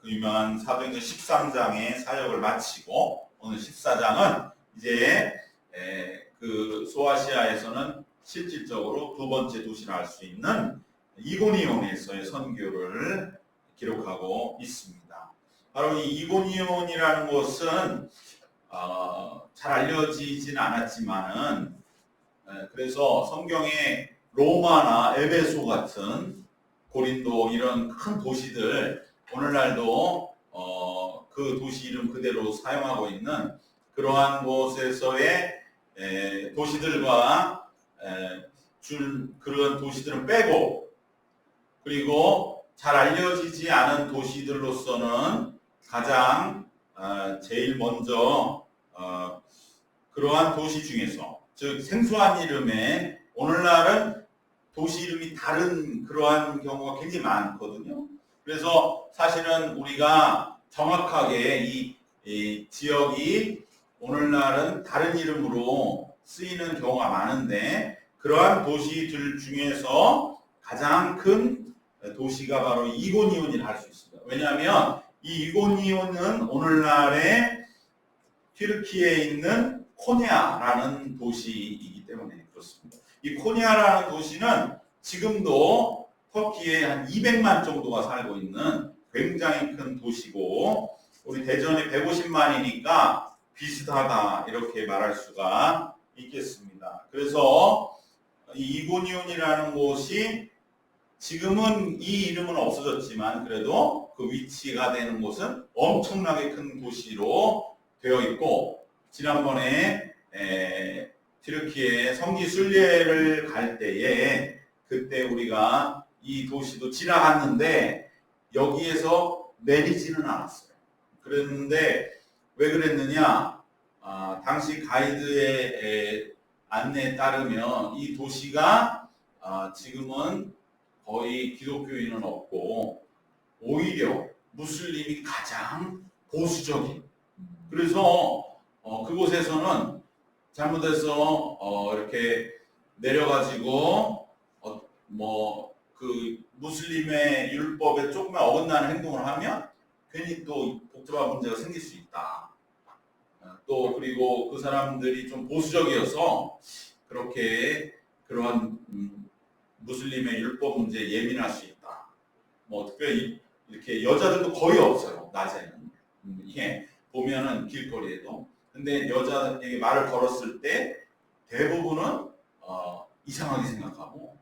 그 유명한 사도행전 13장의 사역을 마치고 오늘 14장은 이제 그 소아시아에서는 실질적으로 두 번째 도시라 할 수 있는 이고니온에서의 선교를 기록하고 있습니다. 바로 이 이고니온이라는 곳은 잘 알려지지는 않았지만은 그래서 성경에 로마나 에베소 같은 고린도 이런 큰 도시들 오늘날도 그 도시 이름 그대로 사용하고 있는 그러한 곳에서의 도시들과 그런 도시들은 빼고 그리고 잘 알려지지 않은 도시들로서는 가장 제일 먼저 그러한 도시 중에서 즉 생소한 이름에 오늘날은 도시 이름이 다른 그러한 경우가 굉장히 많거든요. 그래서 사실은 우리가 정확하게 이 지역이 오늘날은 다른 이름으로 쓰이는 경우가 많은데 그러한 도시들 중에서 가장 큰 도시가 바로 이고니온이라 할 수 있습니다. 왜냐하면 이 이고니온은 오늘날의 튀르키예에 있는 코냐라는 도시이기 때문에 그렇습니다. 이 코냐라는 도시는 지금도 터키에 한 200만 정도가 살고 있는 굉장히 큰 도시고 우리 대전에 150만이니까 비슷하다 이렇게 말할 수가 있겠습니다. 그래서 이 이고니온이라는 곳이 지금은 이 이름은 없어졌지만 그래도 그 위치가 되는 곳은 엄청나게 큰 도시로 되어 있고 지난번에 튀르키예 성지 순례를 갈 때에 그때 우리가 이 도시도 지나갔는데 여기에서 내리지는 않았어요. 그랬는데 왜 그랬느냐? 당시 가이드의 안내에 따르면 이 도시가 지금은 거의 기독교인은 없고 오히려 무슬림이 가장 보수적인 그래서 그곳에서는 잘못해서 이렇게 내려가지고 그 무슬림의 율법에 조금만 어긋나는 행동을 하면 괜히 또 복잡한 문제가 생길 수 있다. 또 그리고 그 사람들이 좀 보수적이어서 그렇게 그러한 무슬림의 율법 문제에 예민할 수 있다. 특별히 이렇게 여자들도 거의 없어요. 낮에는 이게 보면은 길거리에도. 근데 여자에게 말을 걸었을 때 대부분은 이상하게 생각하고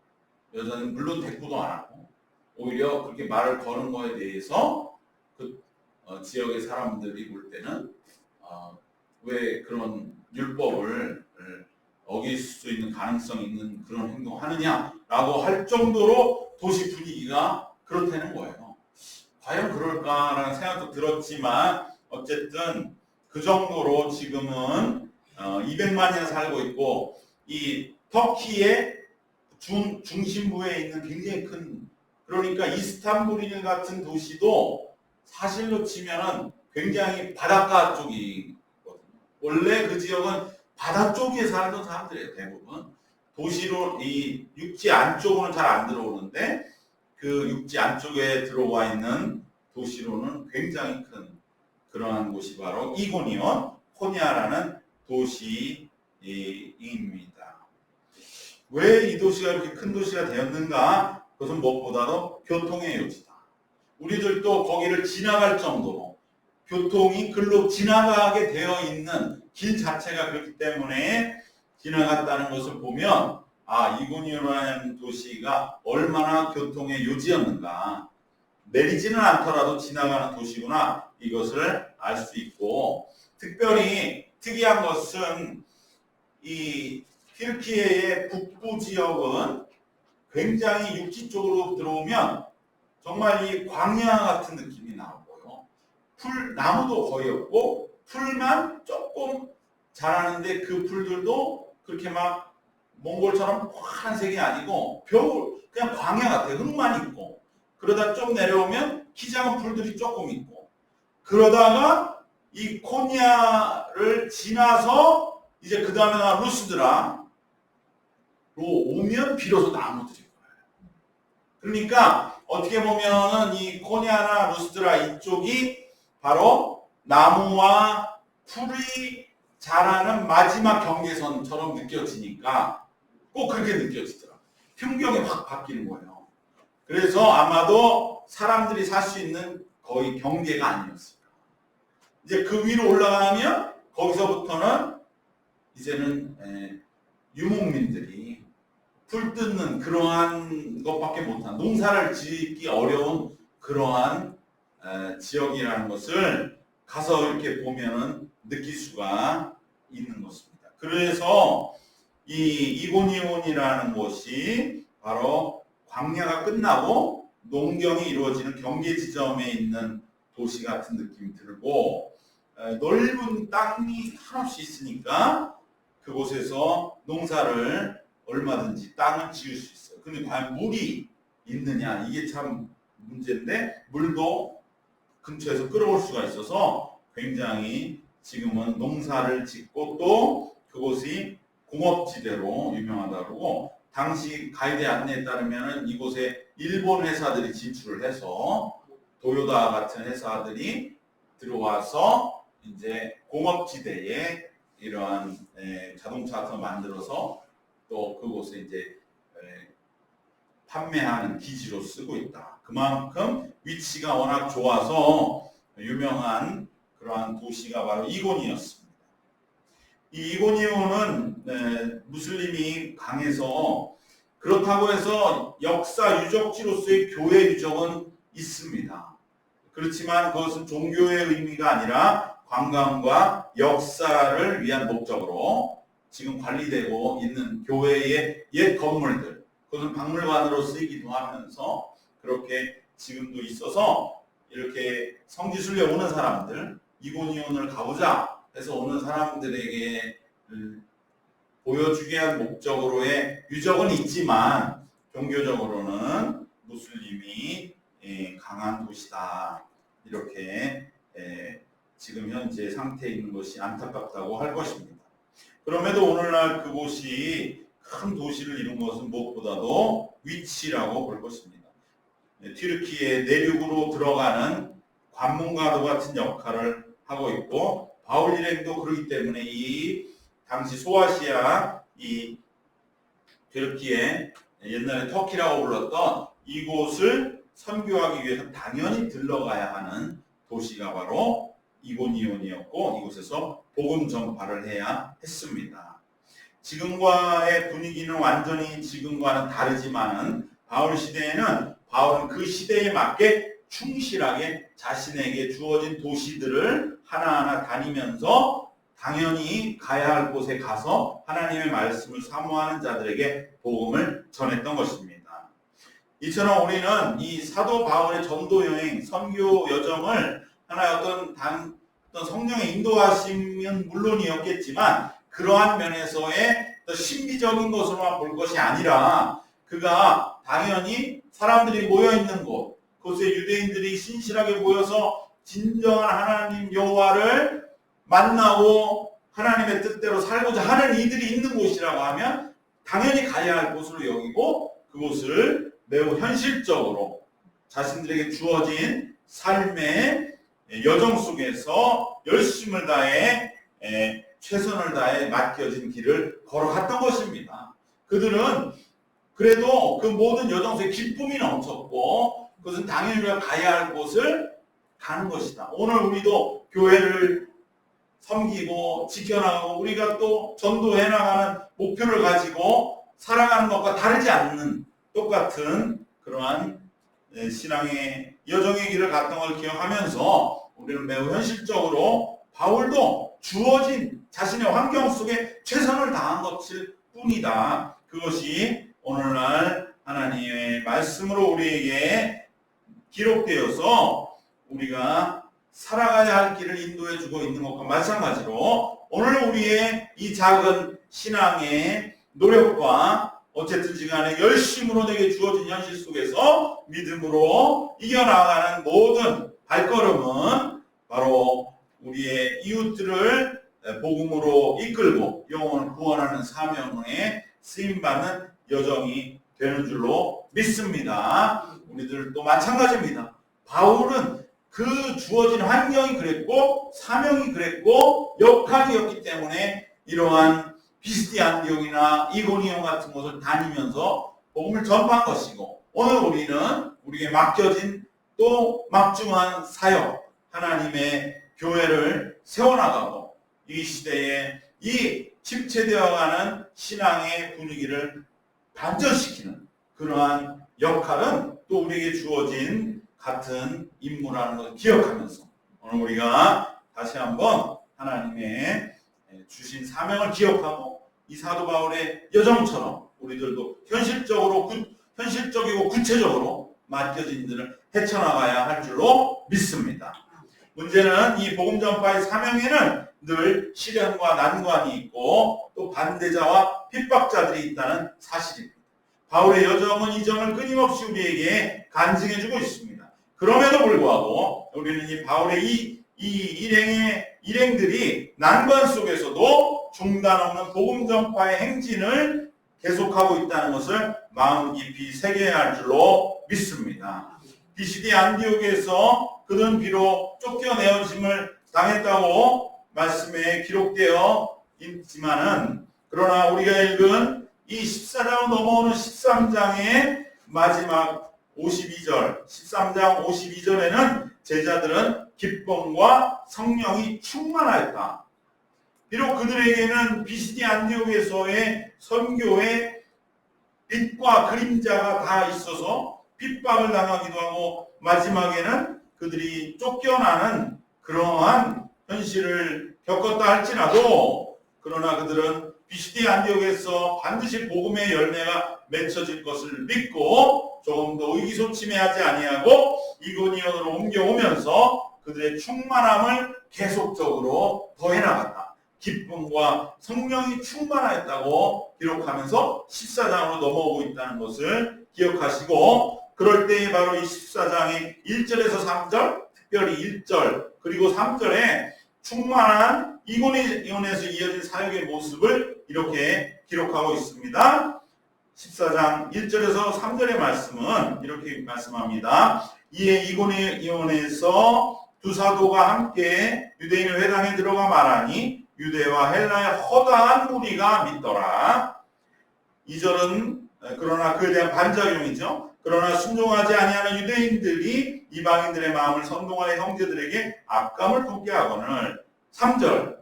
여자는 물론 대꾸도 안 하고 오히려 그렇게 말을 거는 거에 대해서 그 지역의 사람들이 볼 때는 왜 그런 율법을 어길 수 있는 가능성이 있는 그런 행동을 하느냐라고 할 정도로 도시 분위기가 그렇다는 거예요. 과연 그럴까라는 생각도 들었지만 어쨌든 그 정도로 지금은 200만이나 살고 있고 이 터키의 중심부에 있는 굉장히 큰 그러니까 이스탄불 같은 도시도 사실로 치면은 굉장히 바닷가 쪽이거든요. 원래 그 지역은 바다 쪽에 살던 사람들이에요. 대부분 도시로 이 육지 안쪽으로는 잘 안 들어오는데 그 육지 안쪽에 들어와 있는 도시로는 굉장히 큰 그러한 곳이 바로 이고니온 코냐라는 도시입니다. 왜 이 도시가 이렇게 큰 도시가 되었는가? 그것은 무엇보다도 교통의 요지다. 우리들도 거기를 지나갈 정도로 교통이 글로 지나가게 되어 있는 길 자체가 그렇기 때문에 지나갔다는 것을 보면 이고니온이라는 도시가 얼마나 교통의 요지였는가. 내리지는 않더라도 지나가는 도시구나 이것을 알 수 있고 특별히 특이한 것은 이 튀르키예의 북부 지역은 굉장히 육지 쪽으로 들어오면 정말 이 광야 같은 느낌이 나고요. 나무도 거의 없고 풀만 조금 자라는데 그 풀들도 그렇게 막 몽골처럼 파란색이 아니고 겨울 그냥 광야 같아요. 흙만 있고 그러다 좀 내려오면 키 작은 풀들이 조금 있고 그러다가 이 코냐를 지나서 이제 그 다음에 루스드라로 오면 비로소 나무들이 거예요. 그러니까 어떻게 보면은 이 코니아나 루스트라 이쪽이 바로 나무와 풀이 자라는 마지막 경계선처럼 느껴지니까 꼭 그렇게 느껴지더라고요. 풍경이 확 바뀌는 거예요. 그래서 아마도 사람들이 살 수 있는 거의 경계가 아니었을까. 이제 그 위로 올라가면 거기서부터는 이제는 유목민들이 풀 뜯는 그러한 것밖에 못한, 농사를 짓기 어려운 그러한 지역이라는 것을 가서 이렇게 보면은 느낄 수가 있는 것입니다. 그래서 이 이고니온이라는 곳이 바로 광야가 끝나고 농경이 이루어지는 경계 지점에 있는 도시 같은 느낌이 들고, 넓은 땅이 한없이 있으니까 그곳에서 농사를 얼마든지 땅을 지을 수 있어요. 근데 과연 물이 있느냐, 이게 참 문제인데, 물도 근처에서 끌어올 수가 있어서 굉장히 지금은 농사를 짓고 또 그곳이 공업지대로 유명하다고 그러고, 당시 가이드 안내에 따르면 이곳에 일본 회사들이 진출을 해서 도요타 같은 회사들이 들어와서 이제 공업지대에 이러한 자동차 같은 거 만들어서 또 그곳에 이제 판매하는 기지로 쓰고 있다. 그만큼 위치가 워낙 좋아서 유명한 그러한 도시가 바로 이고니였습니다. 이 이고니온은 무슬림이 강해서 그렇다고 해서 역사 유적지로서의 교회 유적은 있습니다. 그렇지만 그것은 종교의 의미가 아니라 관광과 역사를 위한 목적으로 지금 관리되고 있는 교회의 옛 건물들, 그것은 박물관으로 쓰이기도 하면서 그렇게 지금도 있어서 이렇게 성지순례 오는 사람들, 이고니온을 가보자 해서 오는 사람들에게 보여주기 위한 목적으로의 유적은 있지만 종교적으로는 무슬림이 강한 도시다, 이렇게 지금 현재 상태에 있는 것이 안타깝다고 할 것입니다. 그럼에도 오늘날 그곳이 큰 도시를 이룬 것은 무엇보다도 위치라고 볼 것입니다. 튀르키예 내륙으로 들어가는 관문과도 같은 역할을 하고 있고, 바울 일행도 그렇기 때문에 이 당시 소아시아, 이 튀르키예, 옛날에 터키라고 불렀던 이곳을 선교하기 위해서 당연히 들러가야 하는 도시가 바로 이고니온이었고, 이곳에서 복음 전파를 해야 했습니다. 지금과의 분위기는 완전히 지금과는 다르지만은 바울 시대에는 바울은 그 시대에 맞게 충실하게 자신에게 주어진 도시들을 하나하나 다니면서 당연히 가야 할 곳에 가서 하나님의 말씀을 사모하는 자들에게 복음을 전했던 것입니다. 이처럼 우리는 이 사도 바울의 전도 여행, 선교 여정을 하나의 어떤 성령의 인도하심은 물론이었겠지만, 그러한 면에서의 신비적인 것으로만 볼 것이 아니라 그가 당연히 사람들이 모여있는 곳, 그곳에 유대인들이 신실하게 모여서 진정한 하나님 여호와를 만나고 하나님의 뜻대로 살고자 하는 이들이 있는 곳이라고 하면 당연히 가야 할 곳으로 여기고, 그곳을 매우 현실적으로 자신들에게 주어진 삶의 여정 속에서 열심을 다해 최선을 다해 맡겨진 길을 걸어갔던 것입니다. 그들은 그래도 그 모든 여정 속에 기쁨이 넘쳤고, 그것은 당연히 우리가 가야 할 곳을 가는 것이다. 오늘 우리도 교회를 섬기고 지켜나가고 우리가 또 전도해 나가는 목표를 가지고 살아가는 것과 다르지 않는 똑같은 그러한 신앙의 여정의 길을 갔던 걸 기억하면서 우리는 매우 현실적으로 바울도 주어진 자신의 환경 속에 최선을 다한 것일 뿐이다. 그것이 오늘날 하나님의 말씀으로 우리에게 기록되어서 우리가 살아가야 할 길을 인도해 주고 있는 것과 마찬가지로 오늘 우리의 이 작은 신앙의 노력과 어쨌든지 간에 열심으로 내게 주어진 현실 속에서 믿음으로 이겨나가는 모든 발걸음은 바로 우리의 이웃들을 복음으로 이끌고 영혼을 구원하는 사명에 쓰임받는 여정이 되는 줄로 믿습니다. 우리들도 마찬가지입니다. 바울은 그 주어진 환경이 그랬고 사명이 그랬고 역할이었기 때문에 이러한 비스디 안디옥이나 이고니온 같은 곳을 다니면서 복음을 전파한 것이고, 오늘 우리는 우리에게 맡겨진 또 막중한 사역, 하나님의 교회를 세워나가고 이 시대에 이 침체되어가는 신앙의 분위기를 반전시키는 그러한 역할은 또 우리에게 주어진 같은 임무라는 것을 기억하면서 오늘 우리가 다시 한번 하나님의 주신 사명을 기억하고 이 사도 바울의 여정처럼 우리들도 현실적이고 구체적으로 맡겨진 일을 헤쳐나가야 할 줄로 믿습니다. 문제는 이 복음 전파의 사명에는 늘 시련과 난관이 있고 또 반대자와 핍박자들이 있다는 사실입니다. 바울의 여정은 이 점을 끊임없이 우리에게 간증해주고 있습니다. 그럼에도 불구하고 우리는 이 바울의 이 일행들이 난관 속에서도 중단 없는 복음 전파의 행진을 계속하고 있다는 것을 마음 깊이 새겨야 할 줄로 믿습니다. 비시디 안디옥에서 그들은 비록 쫓겨내어짐을 당했다고 말씀에 기록되어 있지만은, 그러나 우리가 읽은 이 14장 넘어오는 13장의 마지막 52절, 13장 52절에는 제자들은 기쁨과 성령이 충만하였다. 비록 그들에게는 비시디 안디옥에서의 선교의 빛과 그림자가 다 있어서 핍박을 당하기도 하고 마지막에는 그들이 쫓겨나는 그러한 현실을 겪었다 할지라도, 그러나 그들은 비시디 안디옥에서 반드시 복음의 열매가 맺혀질 것을 믿고 조금 더 의기소침해하지 아니하고 이고니온으로 옮겨오면서 그들의 충만함을 계속적으로 더해나갔다. 기쁨과 성령이 충만하였다고 기록하면서 14장으로 넘어오고 있다는 것을 기억하시고, 그럴 때에 바로 이 14장의 1절에서 3절, 특별히 1절 그리고 3절에 충만한 이고니온에서 이어진 사역의 모습을 이렇게 기록하고 있습니다. 14장 1절에서 3절의 말씀은 이렇게 말씀합니다. 이에 이고니온에서 두 사도가 함께 유대인의 회당에 들어가 말하니 유대와 헬라의 허다한 무리가 믿더라. 2절은 그러나 그에 대한 반작용이죠. 그러나 순종하지 아니하는 유대인들이 이방인들의 마음을 선동하는 형제들에게 악감을 돋게 하거늘. 3절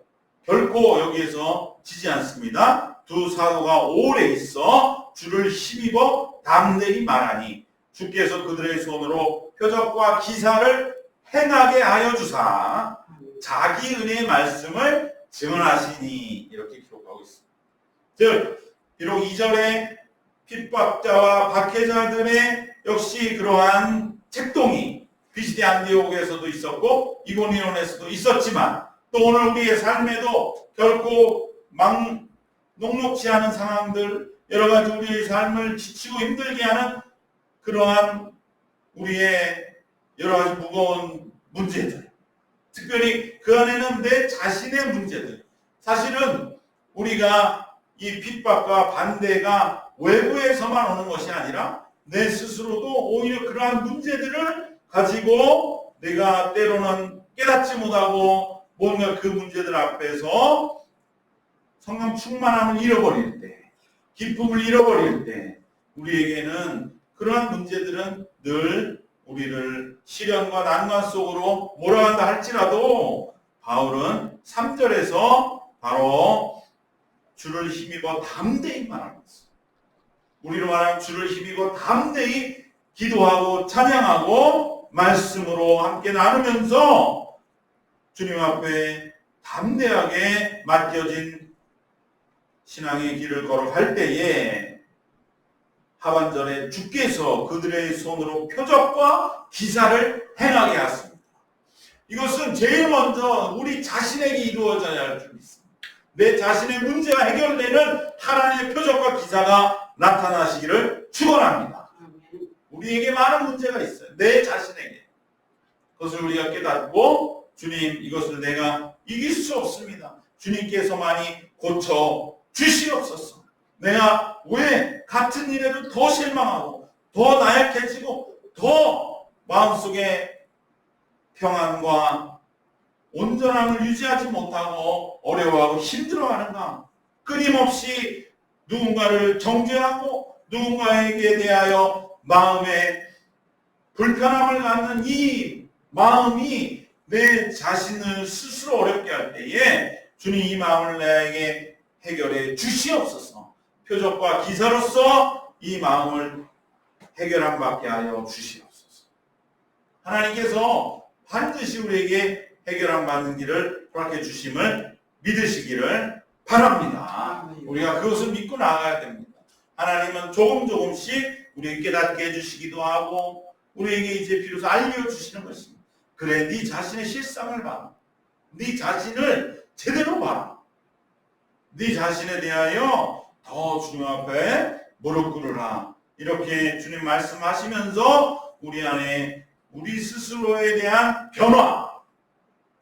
결코 여기에서 지지 않습니다. 두 사도가 오래 있어 주를 힘입어 담대히 말하니 주께서 그들의 손으로 표적과 기사를 행하게 하여 주사 자기 은혜의 말씀을 증언하시니, 이렇게 기록하고 있습니다. 즉 비록 2절에 핍박자와 박해자들의 역시 그러한 책동이 비시디 안디옥에서도 있었고 이고니온에서도 있었지만, 또 오늘 우리의 삶에도 결코 녹록지 않은 상황들, 여러 가지 우리의 삶을 지치고 힘들게 하는 그러한 우리의 여러 가지 무거운 문제들, 특별히 그 안에는 내 자신의 문제들, 사실은 우리가 이 핍박과 반대가 외부에서만 오는 것이 아니라 내 스스로도 오히려 그러한 문제들을 가지고 내가 때로는 깨닫지 못하고 뭔가 그 문제들 앞에서 성령 충만함을 잃어버릴 때, 기쁨을 잃어버릴 때 우리에게는 그러한 문제들은 늘 우리를 시련과 난관 속으로 몰아간다 할지라도 바울은 3절에서 바로 주를 힘입어 담대히 말합니다. 우리로 말하면 주를 힘입어 담대히 기도하고 찬양하고 말씀으로 함께 나누면서 주님 앞에 담대하게 맡겨진 신앙의 길을 걸어갈 때에 하반절에 주께서 그들의 손으로 표적과 기사를 행하게 하십니다. 이것은 제일 먼저 우리 자신에게 이루어져야 할 줄 믿습니다. 내 자신의 문제가 해결되는 하나님의 표적과 기사가 나타나시기를 축원합니다. 우리에게 많은 문제가 있어요. 내 자신에게. 그것을 우리가 깨닫고 주님, 이것을 내가 이길 수 없습니다. 주님께서만이 고쳐 주시옵소서. 내가 왜 같은 일에도 더 실망하고 더 나약해지고 더 마음속에 평안과 온전함을 유지하지 못하고 어려워하고 힘들어하는가? 끊임없이 누군가를 정죄하고 누군가에게 대하여 마음에 불편함을 갖는 이 마음이 내 자신을 스스로 어렵게 할 때에 주님 이 마음을 나에게 해결해 주시옵소서. 표적과 기사로서 이 마음을 해결함 받게 하여 주시옵소서. 하나님께서 반드시 우리에게 해결함 받는 길을 허락해 주심을 믿으시기를 바랍니다. 우리가 그것을 믿고 나아가야 됩니다. 하나님은 조금씩 우리에게 깨닫게 해주시기도 하고 우리에게 이제 비로소 알려주시는 것입니다. 그래, 네 자신의 실상을 봐라. 네 자신을 제대로 봐라. 네 자신에 대하여 더 주님 앞에 무릎 꿇으라. 이렇게 주님 말씀하시면서 우리 안에 우리 스스로에 대한 변화,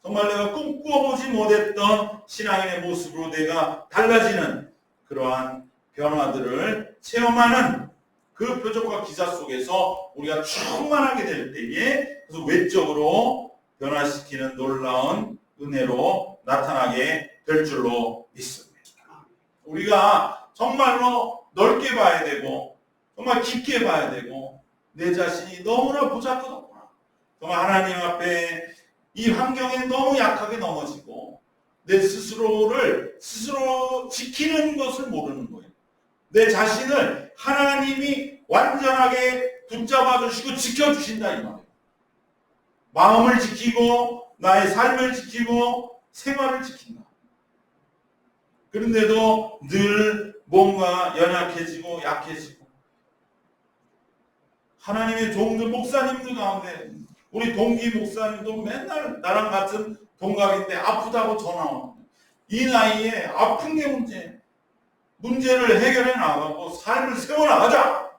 정말 내가 꿈꿔보지 못했던 신앙인의 모습으로 내가 달라지는 그러한 변화들을 체험하는 그 표적과 기사 속에서 우리가 충만하게 될 때에 그래서 외적으로 변화시키는 놀라운 은혜로 나타나게 될 줄로 믿습니다. 우리가 정말로 넓게 봐야 되고 정말 깊게 봐야 되고 내 자신이 너무나 보잘것없구나. 정말 하나님 앞에 이 환경에 너무 약하게 넘어지고 내 스스로를 스스로 지키는 것을 모르는 거예요. 내 자신을 하나님이 완전하게 붙잡아 주시고 지켜주신다 이 말이에요. 마음을 지키고 나의 삶을 지키고 생활을 지킨다. 그런데도 늘 뭔가 연약해지고 약해지고 하나님의 종들 목사님들 가운데 우리 동기 목사님도 맨날 나랑 같은 동갑인데 아프다고 전화 오는 이 나이에 아픈 게 문제를 해결해 나가고 삶을 세워나가자.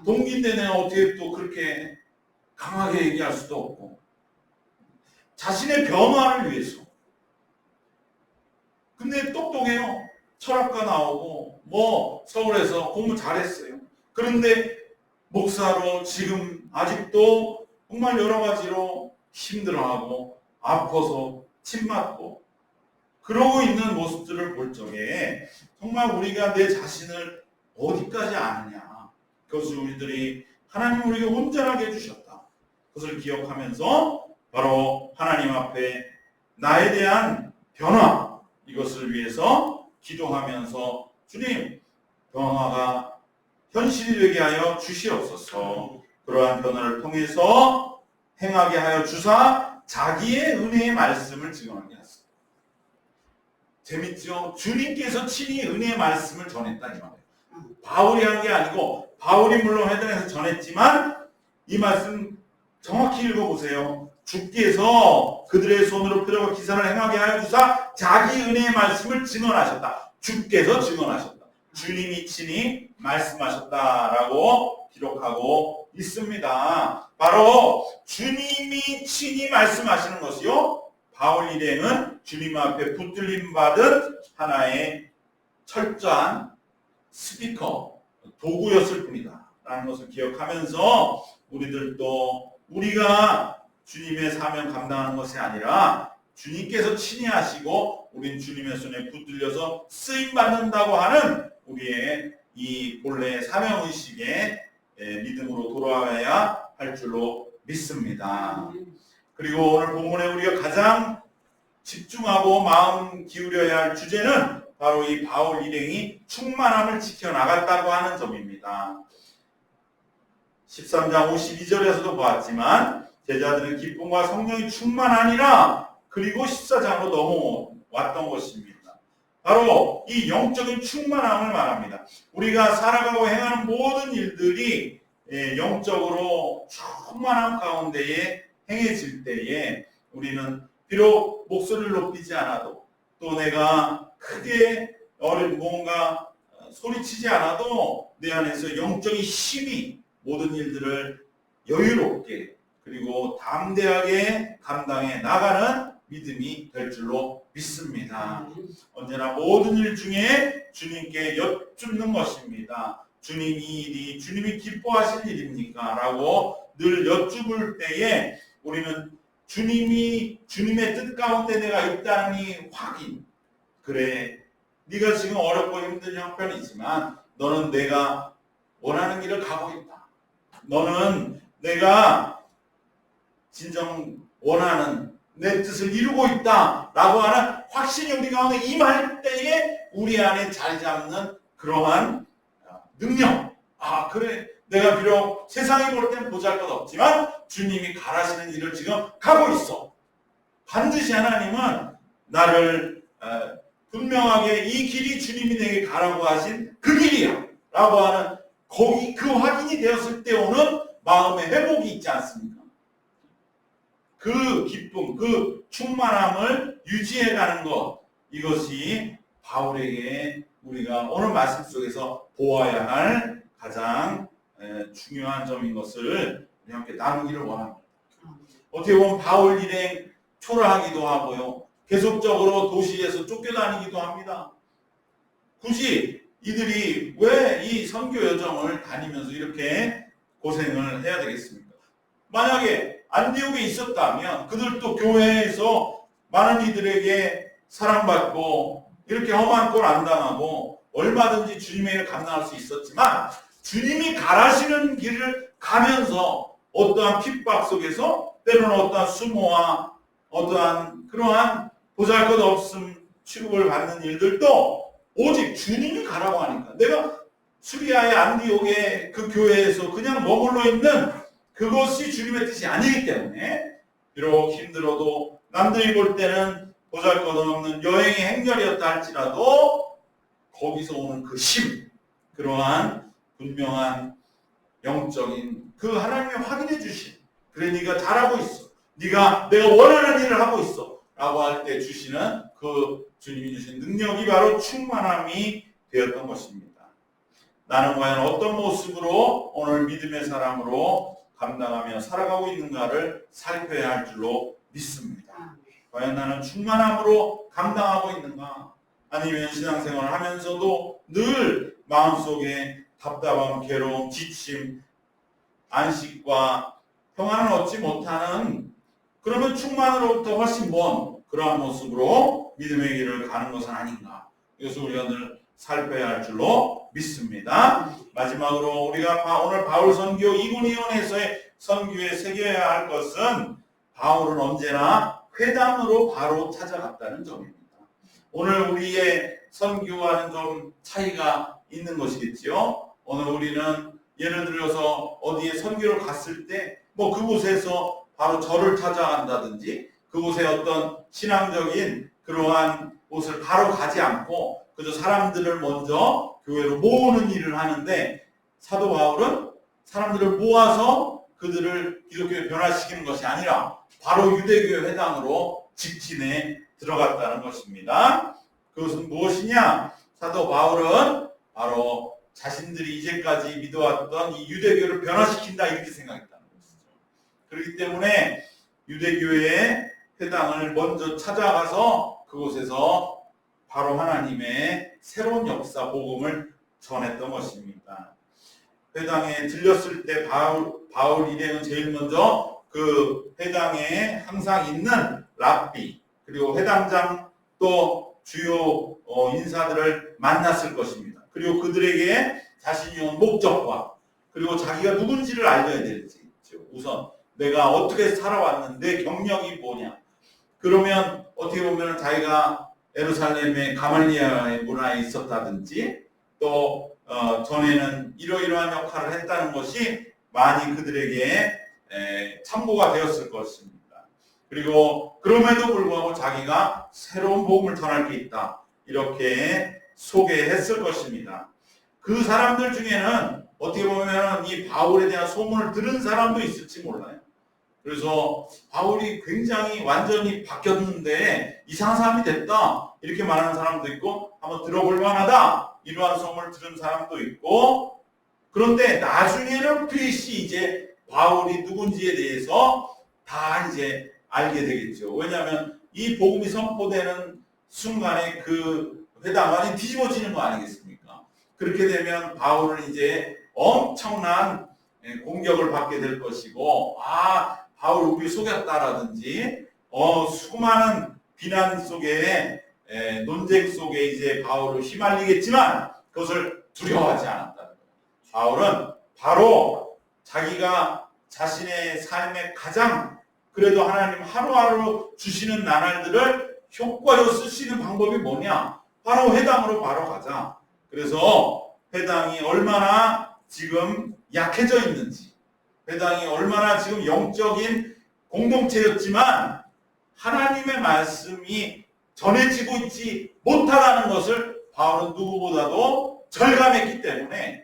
동기인데 내가 어떻게 또 그렇게 강하게 얘기할 수도 없고 자신의 변화를 위해서. 근데 똑똑해요. 철학과 나오고 뭐 서울에서 공부 잘했어요. 그런데 목사로 지금 아직도 정말 여러 가지로 힘들어하고 아파서 침 맞고 그러고 있는 모습들을 볼 적에 정말 우리가 내 자신을 어디까지 아느냐. 그것을 우리들이 하나님 우리에게 온전하게 해주셨다. 그것을 기억하면서 바로 하나님 앞에 나에 대한 변화 이것을 위해서 기도하면서 주님 변화가 현실이 되게 하여 주시옵소서. 그러한 변화를 통해서 행하게 하여 주사 자기의 은혜의 말씀을 증언하게 하소서. 재밌죠? 주님께서 친히 은혜의 말씀을 전했다 이 말이에요. 바울이 한 게 아니고 바울이 물론 회당에서 전했지만 이 말씀 정확히 읽어보세요. 주께서 그들의 손으로 표적과 기사를 행하게 하여 주사 자기 은혜의 말씀을 증언하셨다. 주께서 증언하셨다. 주님이 친히 말씀하셨다라고 기록하고 있습니다. 바로 주님이 친히 말씀하시는 것이요. 바울 일행은 주님 앞에 붙들림 받은 하나의 철저한 스피커, 도구였을 뿐이다. 라는 것을 기억하면서 우리들도 우리가 주님의 사명 감당하는 것이 아니라 주님께서 친히 하시고 우린 주님의 손에 붙들려서 쓰임받는다고 하는 우리의 이 본래 사명의식의 믿음으로 돌아가야 할 줄로 믿습니다. 그리고 오늘 본문에 우리가 가장 집중하고 마음 기울여야 할 주제는 바로 이 바울 일행이 충만함을 지켜나갔다고 하는 점입니다. 13장 52절에서도 보았지만 제자들은 기쁨과 성령이 충만하니라 그리고 14장으로 넘어왔던 것입니다. 바로 이 영적인 충만함을 말합니다. 우리가 살아가고 행하는 모든 일들이 영적으로 충만함 가운데에 행해질 때에 우리는 비록 목소리를 높이지 않아도 또 내가 크게 뭔가 소리치지 않아도 내 안에서 영적인 힘이 모든 일들을 여유롭게 그리고 담대하게 감당해 나가는 믿음이 될 줄로 믿습니다. 언제나 모든 일 중에 주님께 여쭙는 것입니다. 주님 이 일이 주님이 기뻐하실 일입니까? 라고 늘 여쭈볼 때에 우리는 주님의 뜻 가운데 내가 있다는 이 확인. 그래, 네가 지금 어렵고 힘든 형편이지만 너는 내가 원하는 길을 가고 있다. 너는 내가 진정 원하는 내 뜻을 이루고 있다 라고 하는 확신이 우리 가운데 임할 때에 우리 안에 자리 잡는 그러한 능력. 아, 그래, 내가 비록 세상이 볼 땐 보잘것없지만 주님이 가라시는 일을 지금 가고 있어. 반드시 하나님은 나를 분명하게 이 길이 주님이 내게 가라고 하신 그 길이야 라고 하는 거기 그 확인이 되었을 때 오는 마음의 회복이 있지 않습니까? 그 기쁨, 그 충만함을 유지해가는 것, 이것이 바울에게 우리가 오늘 말씀 속에서 보아야 할 가장 중요한 점인 것을 우리 함께 나누기를 원합니다. 어떻게 보면 바울 일행 초라하기도 하고요. 계속적으로 도시에서 쫓겨다니기도 합니다. 굳이 이들이 왜 이 선교 여정을 다니면서 이렇게 고생을 해야 되겠습니까? 만약에 안디옥에 있었다면 그들도 교회에서 많은 이들에게 사랑받고 이렇게 험한 꼴 안 당하고 얼마든지 주님의 일을 감당할 수 있었지만 주님이 가라시는 길을 가면서 어떠한 핍박 속에서 때로는 어떠한 수모와 어떠한 그러한 보잘것없음 취급을 받는 일들도 오직 주님이 가라고 하니까 내가 수리아의 안디옥의 그 교회에서 그냥 머물러 있는 그것이 주님의 뜻이 아니기 때문에 비록 힘들어도 남들이 볼 때는 보잘것없는 여행의 행렬이었다 할지라도 거기서 오는 그 힘, 그러한 분명한 영적인 그 하나님의 확인해 주신 그래 네가 잘하고 있어. 네가 내가 원하는 일을 하고 있어. 라고 할 때 주시는 그 주님이 주신 능력이 바로 충만함이 되었던 것입니다. 나는 과연 어떤 모습으로 오늘 믿음의 사람으로 감당하며 살아가고 있는가를 살펴야 할 줄로 믿습니다. 과연 나는 충만함으로 감당하고 있는가? 아니면 신앙생활을 하면서도 늘 마음속에 답답함, 괴로움, 지침, 안식과 평안을 얻지 못하는 그러면 충만으로부터 훨씬 먼 그러한 모습으로 믿음의 길을 가는 것은 아닌가. 이것을 우리가 늘 살펴야 할 줄로 믿습니다. 마지막으로 우리가 오늘 바울 선교 이군이온에서의 선교에 새겨야 할 것은 바울은 언제나 회당으로 바로 찾아갔다는 점입니다. 오늘 우리의 선교와는 좀 차이가 있는 것이겠지요. 오늘 우리는 예를 들어서 어디에 선교를 갔을 때 뭐 그곳에서 바로 절을 찾아간다든지 그곳에 어떤 신앙적인 그러한 곳을 바로 가지 않고 그저 사람들을 먼저 교회로 모으는 일을 하는데 사도 바울은 사람들을 모아서 그들을 기독교에 변화시키는 것이 아니라 바로 유대교 회당으로 직진해 들어갔다는 것입니다. 그것은 무엇이냐? 사도 바울은 바로 자신들이 이제까지 믿어왔던 이 유대교를 변화시킨다 이렇게 생각했다는 것이죠. 그렇기 때문에 유대교의 회당을 먼저 찾아가서 그곳에서 바로 하나님의 새로운 역사 복음을 전했던 것입니다. 회당에 들렸을 때 바울 일행은 제일 먼저 그 회당에 항상 있는 랍비 그리고 회당장 또 주요 인사들을 만났을 것입니다. 그리고 그들에게 자신이 온 목적과 그리고 자기가 누군지를 알려야 될지 우선 내가 어떻게 살아왔는데 경력이 뭐냐. 그러면 어떻게 보면 자기가 예루살렘의 가말리아의 문화에 있었다든지 또 전에는 이러이러한 역할을 했다는 것이 많이 그들에게 참고가 되었을 것입니다. 그리고 그럼에도 불구하고 자기가 새로운 복음을 전할 게 있다. 이렇게 소개했을 것입니다. 그 사람들 중에는 어떻게 보면 이 바울에 대한 소문을 들은 사람도 있을지 몰라요. 그래서 바울이 굉장히 완전히 바뀌었는데 이상한 사람이 됐다. 이렇게 말하는 사람도 있고 한번 들어볼 만하다. 이러한 소문을 들은 사람도 있고 그런데 나중에는 필시 이제 바울이 누군지에 대해서 다 이제 알게 되겠죠. 왜냐하면 이 복음이 선포되는 순간에 그 회당 안이 뒤집어지는 거 아니겠습니까? 그렇게 되면 바울은 이제 엄청난 공격을 받게 될 것이고, 바울 우리 속였다라든지, 수많은 비난 속에, 논쟁 속에 이제 바울을 휘말리겠지만 그것을 두려워하지 않았다. 바울은 바로 자기가 자신의 삶의 가장 그래도 하나님 하루하루 주시는 나날들을 효과적으로 쓸 수 있는 방법이 뭐냐? 바로 회당으로 바로 가자. 그래서 회당이 얼마나 지금 약해져 있는지, 회당이 얼마나 지금 영적인 공동체였지만 하나님의 말씀이 전해지고 있지 못하다는 것을 바울은 누구보다도 절감했기 때문에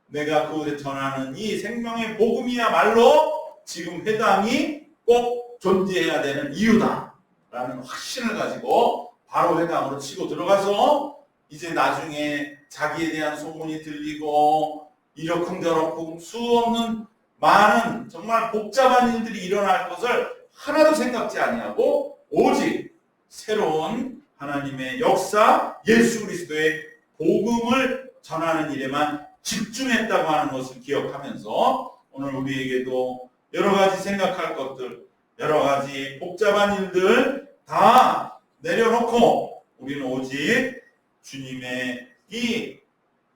내가 그곳에 전하는 이 생명의 복음이야말로 지금 회당이 꼭 존재해야 되는 이유다라는 확신을 가지고 바로 회당으로 치고 들어가서 이제 나중에 자기에 대한 소문이 들리고 이러쿵저러쿵 수없는 많은 정말 복잡한 일들이 일어날 것을 하나도 생각지 아니하고 오직 새로운 하나님의 역사, 예수 그리스도의 복음을 전하는 일에만 집중했다고 하는 것을 기억하면서 오늘 우리에게도 여러 가지 생각할 것들, 여러 가지 복잡한 일들 다 내려놓고 우리는 오직 주님의 이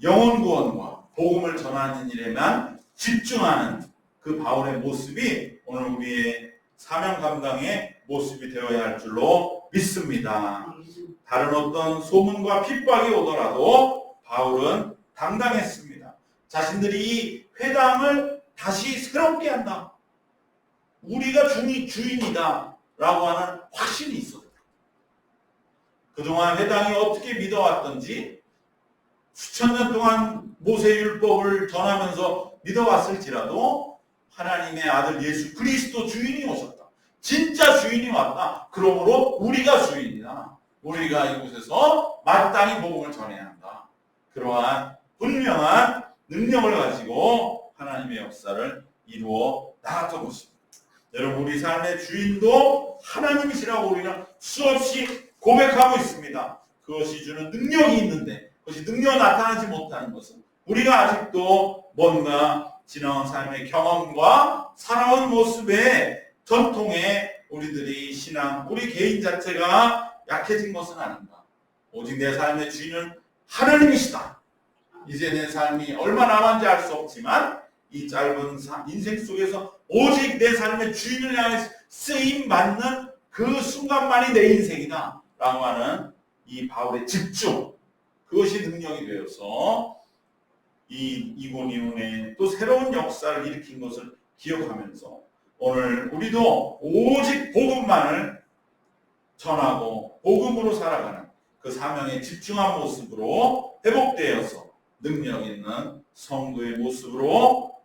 영혼 구원과 복음을 전하는 일에만 집중하는 그 바울의 모습이 오늘 우리의 사명 감당의 모습이 되어야 할 줄로 믿습니다. 다른 어떤 소문과 핍박이 오더라도 바울은 당당했습니다. 자신들이 이 회당을 다시 새롭게 한다. 우리가 주인이다 라고 하는 확신이 있었다. 그동안 회당이 어떻게 믿어왔던지 수천 년 동안 모세율법을 전하면서 믿어왔을지라도 하나님의 아들 예수 그리스도 주인이 오셨다. 진짜 주인이 왔다. 그러므로 우리가 주인이다. 우리가 이곳에서 마땅히 복음을 전해야 한다. 그러한 분명한 능력을 가지고 하나님의 역사를 이루어 나갔던 것입니다. 여러분, 우리 삶의 주인도 하나님이시라고 우리는 수없이 고백하고 있습니다. 그것이 주는 능력이 있는데 그것이 능력 나타나지 못하는 것은 우리가 아직도 뭔가 지나온 삶의 경험과 살아온 모습의 전통에 우리들이 신앙, 우리 개인 자체가 약해진 것은 아닌가. 오직 내 삶의 주인은 하나님이시다. 이제 내 삶이 얼마 남았는지 알 수 없지만 이 짧은 인생 속에서 오직 내 삶의 주인을 향해 쓰임받는 그 순간만이 내 인생이다 라고 하는 이 바울의 집중, 그것이 능력이 되어서 이 이고니온의 또 새로운 역사를 일으킨 것을 기억하면서 오늘 우리도 오직 복음만을 전하고 복음으로 살아가는 그 사명에 집중한 모습으로 회복되어서 능력 있는 성도의 모습으로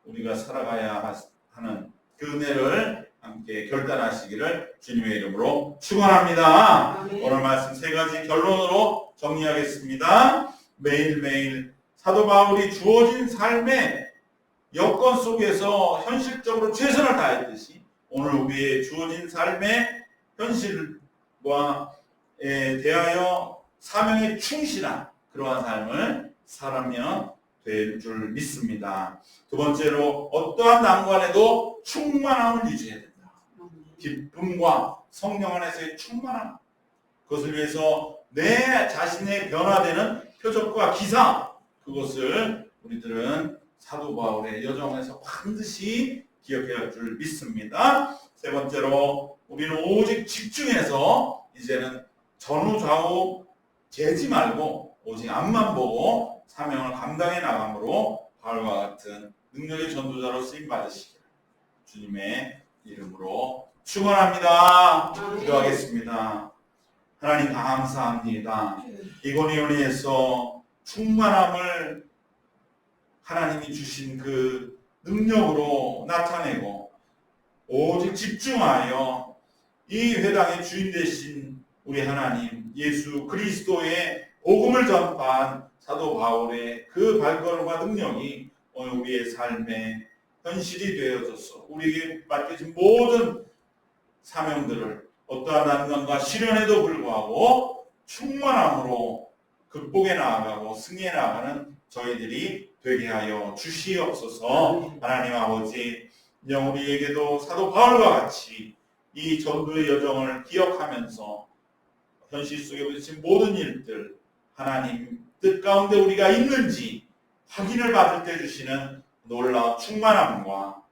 우리가 살아가야 하는 그 은혜를 함께 결단하시기를 주님의 이름으로 축원합니다. 오늘 말씀 세 가지 결론으로 정리하겠습니다. 매일매일 사도 바울이 주어진 삶의 여건 속에서 현실적으로 최선을 다했듯이 오늘 우리의 주어진 삶의 현실과 대하여 사명에 충실한 그러한 삶을 살아면 될 줄 믿습니다. 두 번째로 어떠한 난관에도 충만함을 유지해야 된다. 기쁨과 성령 안에서의 충만함, 그것을 위해서 내 자신의 변화되는 표적과 기사, 그것을 우리들은 사도 바울의 여정에서 반드시 기억해야 할 줄 믿습니다. 세 번째로 우리는 오직 집중해서 이제는 전후 좌우 재지 말고 오직 앞만 보고 사명을 감당해 나감으로 바울과 같은 능력의 전도자로 쓰임 받으시기를 주님의 이름으로 축원합니다. 기도하겠습니다. 하나님 감사합니다. 이고니온에서 충만함을 하나님이 주신 그 능력으로 나타내고 오직 집중하여 이 회당의 주인 되신 우리 하나님 예수 그리스도의 복음을 전파한 사도 바울의 그 발걸음과 능력이 오늘 우리의 삶의 현실이 되어져서 우리에게 맡겨진 모든 사명들을 어떠한 난관과 시련에도 불구하고 충만함으로 극복해 나아가고 승리해 나아가는 저희들이 되게 하여 주시옵소서. 하나님 아버지, 그냥 우리에게도 사도 바울과 같이 이 전도의 여정을 기억하면서 현실 속에 부딪힌 모든 일들, 하나님 뜻 가운데 우리가 있는지 확인을 받을 때 주시는 놀라운 충만함과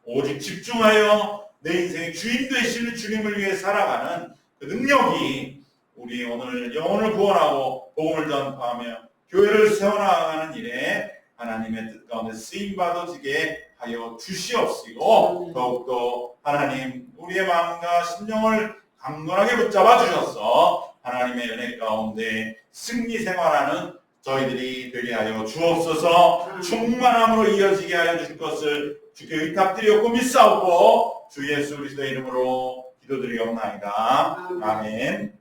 오직 집중하여 내 인생의 주인 되시는 주님을 위해 살아가는 그 능력이 우리 오늘 영혼을 구원하고 복음을 전파하며 교회를 세워나가는 일에 하나님의 뜻 가운데 쓰임받아지게 하여 주시옵시고, 더욱더 하나님 우리의 마음과 심령을 강건하게 붙잡아 주셔서 하나님의 은혜 가운데 승리 생활하는 저희들이 되게 하여 주옵소서. 충만함으로 이어지게 하여 주실 것을 주께 의탁드리옵고 믿사옵고 주 예수 그리스도의 이름으로 기도드리옵나이다. 아멘.